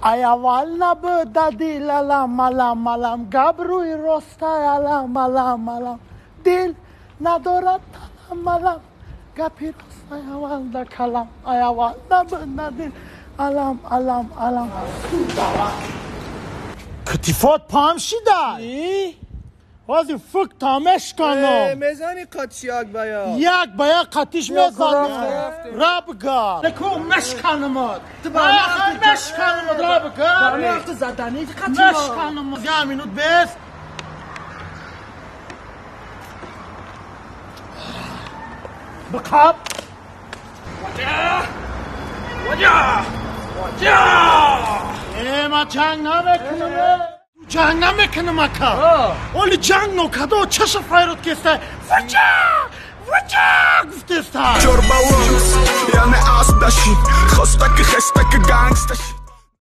اول نبود دل علم علم علم گبروی راسته علم علم علم دل ندارد تنم علم گپی راسته اول در کلم اول نبود دل علم علم علم کتیفات پام شده واسه فک تامش کنم میزانی قطش یک بیا یک بیا قطیش میزانی را بگار لکو مشکنمد مشکنمد را بگار وقت زدنی مشکنمد یه مینوت بیس بقاب وجه ما جنگ نمیکنم جنگ نمیکنم اکا اولی جنگ نکده چشم فایرات کسته وجه گفته است چربا ورس یعنی آس داشی خسته که گنگسته